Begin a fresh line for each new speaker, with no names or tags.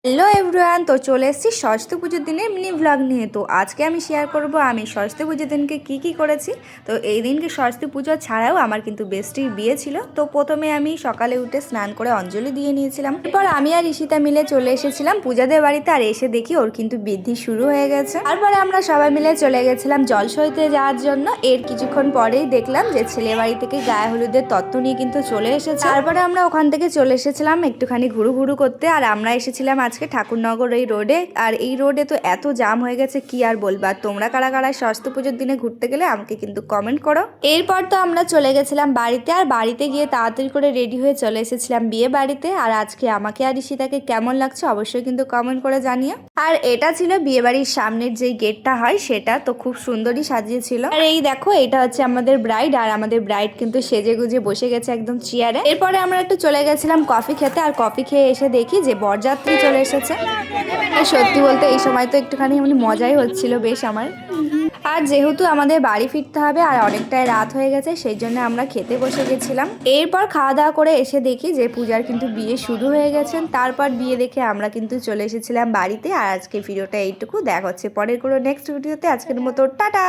Hello everyone, তো চলে এসেছি সরস্বতী পুজোর দিনের মিনি ভ্লগ নিয়ে। তো আজকে আমি শেয়ার করব আমি সরস্বতী পুজোর দিনকে কি করেছি। তো এই দিনকে সরস্বতী পুজো ছাড়াও আমার কিন্তু বেস্টির বিয়ে ছিল। তো প্রথমে আমি সকালে উঠে স্নান করে অঞ্জলি দিয়ে নিয়েছিলাম। এরপর আমি আর ঈশিতা মিলে চলে এসেছিলাম পূজাদের বাড়িতে, আর এসে দেখি ওর কিন্তু বৃদ্ধি শুরু হয়ে গেছে। তারপরে আমরা সবাই মিলে চলে গেছিলাম জল সইতে যাওয়ার জন্য। এর কিছুক্ষণ পরেই দেখলাম যে ছেলে বাড়ি থেকে গায়ে হলুদের তত্ত্ব নিয়ে কিন্তু চলে এসেছে। তারপরে আমরা ওখান থেকে চলে এসেছিলাম একটুখানি ঘুরু করতে। আর আমরা এসেছিলাম আজকে ঠাকুরনগর এই রোডে। আর এই রোডে তো এত জাম হয়ে গেছে কি আর বলবা। তোমরা কারা কারা সরস্বতী পুজোর দিনে ঘুরতে গেলে আমাকে কিন্তু কমেন্ট করো। এরপর তো আমরা চলে গেছিলাম বাড়িতে, আর বাড়িতে গিয়ে তাড়াতাড়ি করে রেডি হয়ে চলে এসেছিলাম বিয়ে বাড়িতে। আর আজকে আমাকে আর ঈশিতাকে কেমন লাগছে অবশ্যই কিন্তু কমেন্ট করে জানিও। আর এটা ছিল বিয়ে বাড়ির সামনের যে গেটটা হয় সেটা, তো খুব সুন্দরই সাজিয়েছিল। আর এই দেখো, এটা হচ্ছে আমাদের ব্রাইড, আর আমাদের ব্রাইড কিন্তু সেজে গুজে বসে গেছে একদম চেয়ারে। এরপরে আমরা একটু চলে গেছিলাম কফি খেতে, আর কফি খেয়ে এসে দেখি যে বরযাত্রী চলে এসেছে। আর সত্যি বলতে এই সময় তো একটুখানি এমনি মজাই হচ্ছিল বেশ আমার। আর যেহেতু আমাদের বাড়ি ফিরতে হবে আর অনেকটাই রাত হয়ে গেছে, সেই জন্য আমরা খেতে বসে গেছিলাম। এরপর খাওয়া দাওয়া করে এসে দেখি যে পূজার কিন্তু বিয়ে শুরু হয়ে গেছেন। তারপর বিয়ে দেখে আমরা কিন্তু চলে এসেছিলাম বাড়িতে। আর আজকে ভিডিওটা এইটুকু, দেখা হচ্ছে পরের কোনো নেক্সট ভিডিওতে। আজকের মতো টাটা।